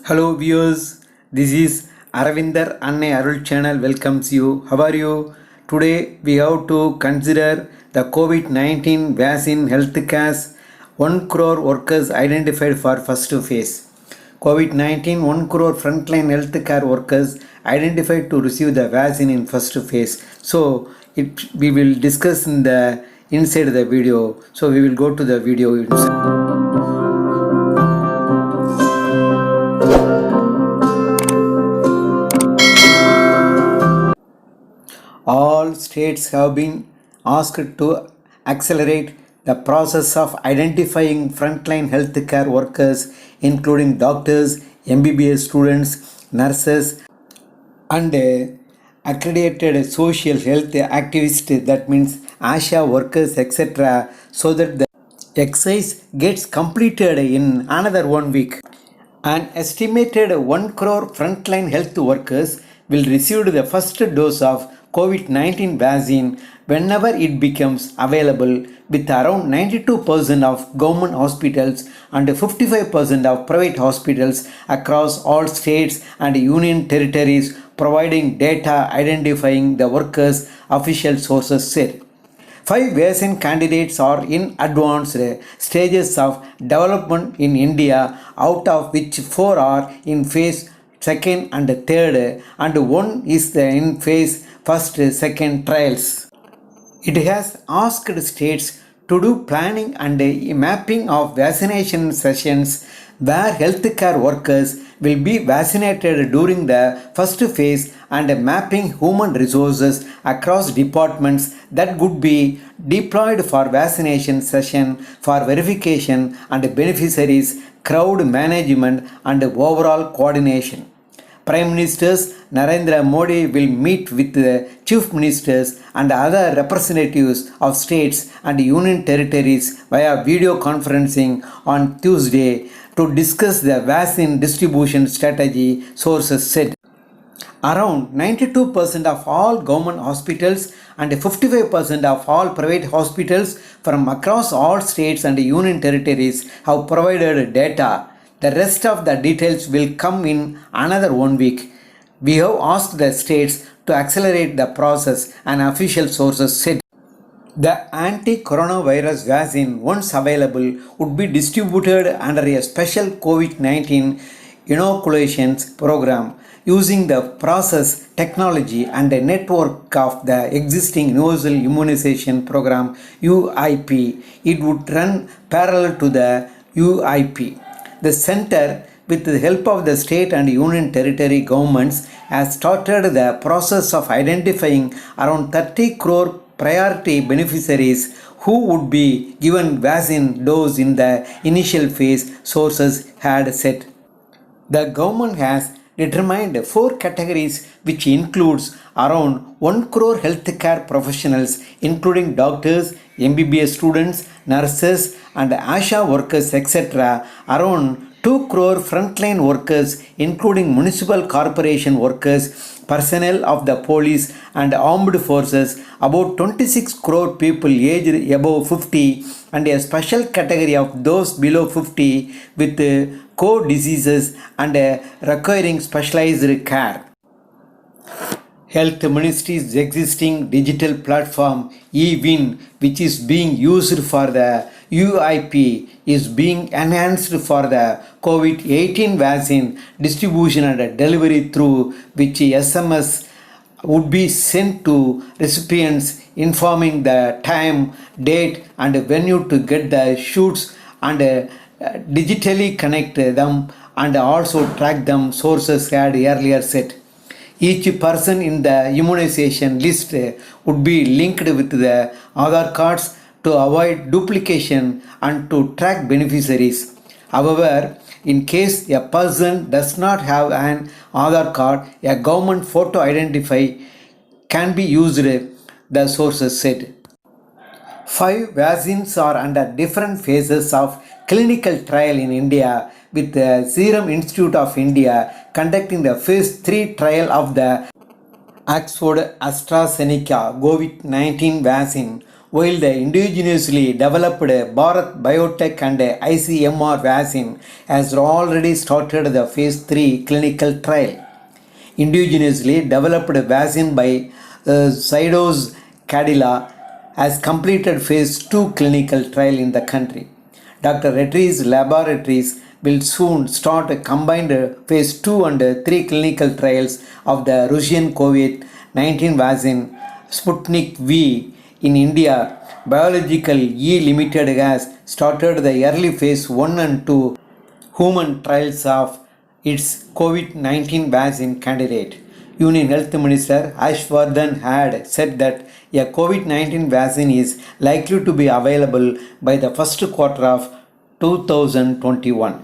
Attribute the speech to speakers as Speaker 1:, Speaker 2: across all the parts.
Speaker 1: Hello viewers, this is Aravindar Anne Arul channel welcomes you. How are you? Today we have to consider the COVID-19 vaccine health case. 1 crore workers identified for first phase. COVID-19 1 crore frontline healthcare workers identified to receive the vaccine in first phase. So we will discuss in the inside the video. So we will go to the video inside. All states have been asked to accelerate the process of identifying frontline healthcare workers, including doctors, MBBS students, nurses, and accredited social health activists, that means ASHA workers, etc., so that the exercise gets completed in another 1 week. An estimated 1 crore frontline health workers will receive the first dose of COVID-19 vaccine whenever it becomes available, with around 92% of government hospitals and 55% of private hospitals across all states and union territories providing data identifying the workers, official sources said. 5 vaccine candidates are in advanced stages of development in India, out of which 4 are in phase 2nd and 3rd, and 1 is in phase 1st, 2nd trials. It has asked states to do planning and mapping of vaccination sessions where healthcare workers will be vaccinated during the first phase and mapping human resources across departments that could be deployed for vaccination session for verification and beneficiaries, crowd management and overall coordination. Prime Minister Narendra Modi will meet with the Chief Ministers and other representatives of states and union territories via video conferencing on Tuesday to discuss the vaccine distribution strategy, sources said. Around 92% of all government hospitals and 55% of all private hospitals from across all states and union territories have provided data. The rest of the details will come in another 1 week. We have asked the states to accelerate the process, and official sources said. The anti-coronavirus vaccine, once available, would be distributed under a special COVID-19 inoculations program using the process, technology and a network of the existing Universal Immunization Program UIP. It would run parallel to the UIP. The center, with the help of the state and union territory governments, has started the process of identifying around 30 crore priority beneficiaries who would be given vaccine dose in the initial phase, sources had said. The government has determined 4 categories, which includes around 1 crore healthcare professionals, including doctors, MBBS students, nurses and ASHA workers, etc., around 2 crore frontline workers, including municipal corporation workers, personnel of the police and armed forces, about 26 crore people aged above 50, and a special category of those below 50 with core diseases and requiring specialized care. Health Ministry's existing digital platform eWin, which is being used for the UIP, is being enhanced for the COVID-18 vaccine distribution and delivery, through which SMS would be sent to recipients informing the time, date and venue to get the shoots, and digitally connect them and also track them, sources had earlier said. Each person in the immunization list would be linked with the Aadhaar cards to avoid duplication and to track beneficiaries. However, in case a person does not have an Aadhaar card, a government photo identifier can be used, the sources said. 5 vaccines are under different phases of clinical trial in India, with the Serum Institute of India conducting the phase 3 trial of the Oxford AstraZeneca COVID-19 vaccine, while the indigenously developed Bharat Biotech and ICMR vaccine has already started the phase 3 clinical trial. Indigenously developed vaccine by Zydus Cadila has completed phase 2 clinical trial in the country. Dr. Reddy's laboratories will soon start a combined phase 2 and 3 clinical trials of the Russian COVID-19 vaccine Sputnik V in India. Biological E Limited has started the early phase 1 and 2 human trials of its COVID-19 vaccine candidate. Union Health Minister Ashwardhan had said that a COVID-19 vaccine is likely to be available by the first quarter of 2021.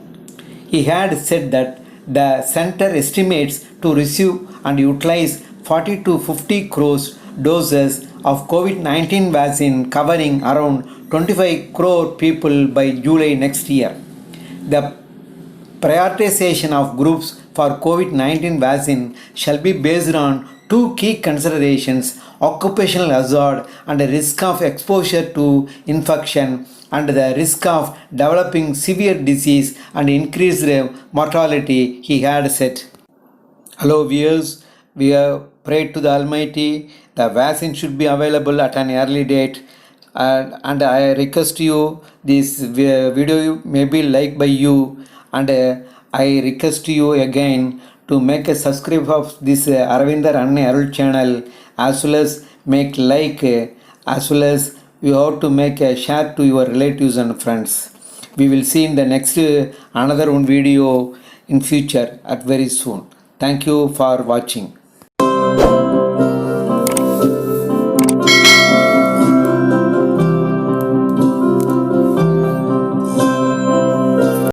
Speaker 1: He had said that the center estimates to receive and utilize 40 to 50 crores doses of COVID-19 vaccine covering around 25 crore people by July next year. The prioritization of groups for COVID-19 vaccine shall be based on two key considerations: occupational hazard and the risk of exposure to infection and the risk of developing severe disease and increased mortality, he had said. Hello viewers, we have prayed to the Almighty. The vaccine should be available at an early date, and I request you, this video may be liked by you, and I request you again to make a subscribe of this Aravindar Anne Arul channel, as well as make like, as well as you have to make a share to your relatives and friends. We will see in the next another one video in future at very soon. Thank you for watching.